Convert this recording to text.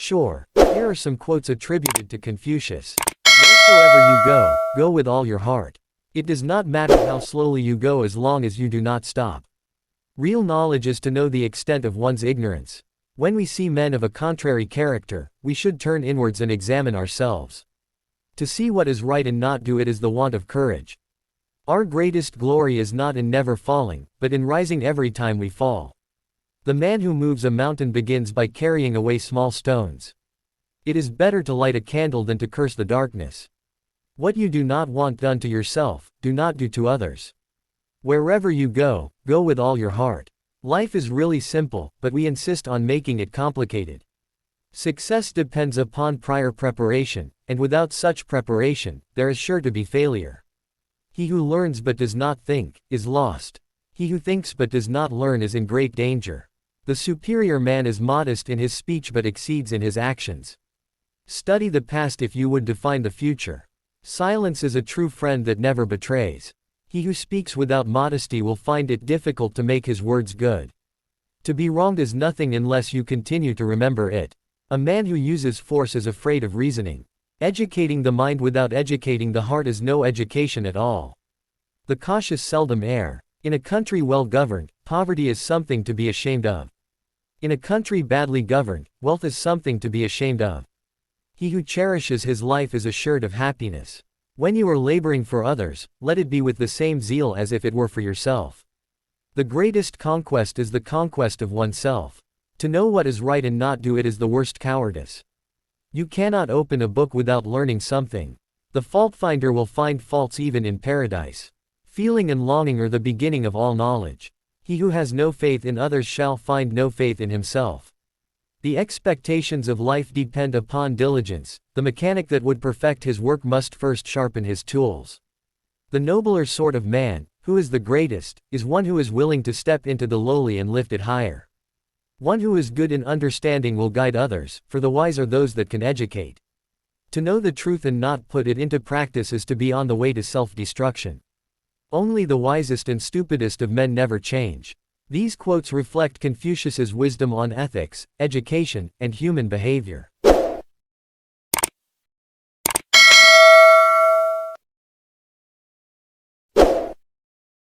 Sure, here are some quotes attributed to Confucius. Wheresoever you go, go with all your heart. It does not matter how slowly you go as long as you do not stop. Real knowledge is to know the extent of one's ignorance. When we see men of a contrary character, we should turn inwards and examine ourselves. To see what is right and not do it is the want of courage. Our greatest glory is not in never falling, but in rising every time we fall. The man who moves a mountain begins by carrying away small stones. It is better to light a candle than to curse the darkness. What you do not want done to yourself, do not do to others. Wherever you go, go with all your heart. Life is really simple, but we insist on making it complicated. Success depends upon prior preparation, and without such preparation, there is sure to be failure. He who learns but does not think, is lost. He who thinks but does not learn is in great danger. The superior man is modest in his speech but exceeds in his actions. Study the past if you would define the future. Silence is a true friend that never betrays. He who speaks without modesty will find it difficult to make his words good. To be wronged is nothing unless you continue to remember it. A man who uses force is afraid of reasoning. Educating the mind without educating the heart is no education at all. The cautious seldom err. In a country well governed, poverty is something to be ashamed of. In a country badly governed, wealth is something to be ashamed of. He who cherishes his life is assured of happiness. When you are laboring for others, let it be with the same zeal as if it were for yourself. The greatest conquest is the conquest of oneself. To know what is right and not do it is the worst cowardice. You cannot open a book without learning something. The fault finder will find faults even in paradise. Feeling and longing are the beginning of all knowledge. He who has no faith in others shall find no faith in himself. The expectations of life depend upon diligence. The mechanic that would perfect his work must first sharpen his tools. The nobler sort of man, who is the greatest, is one who is willing to step into the lowly and lift it higher. One who is good in understanding will guide others, for the wise are those that can educate. To know the truth and not put it into practice is to be on the way to self-destruction. Only the wisest and stupidest of men never change. These quotes reflect Confucius's wisdom on ethics, education, and human behavior.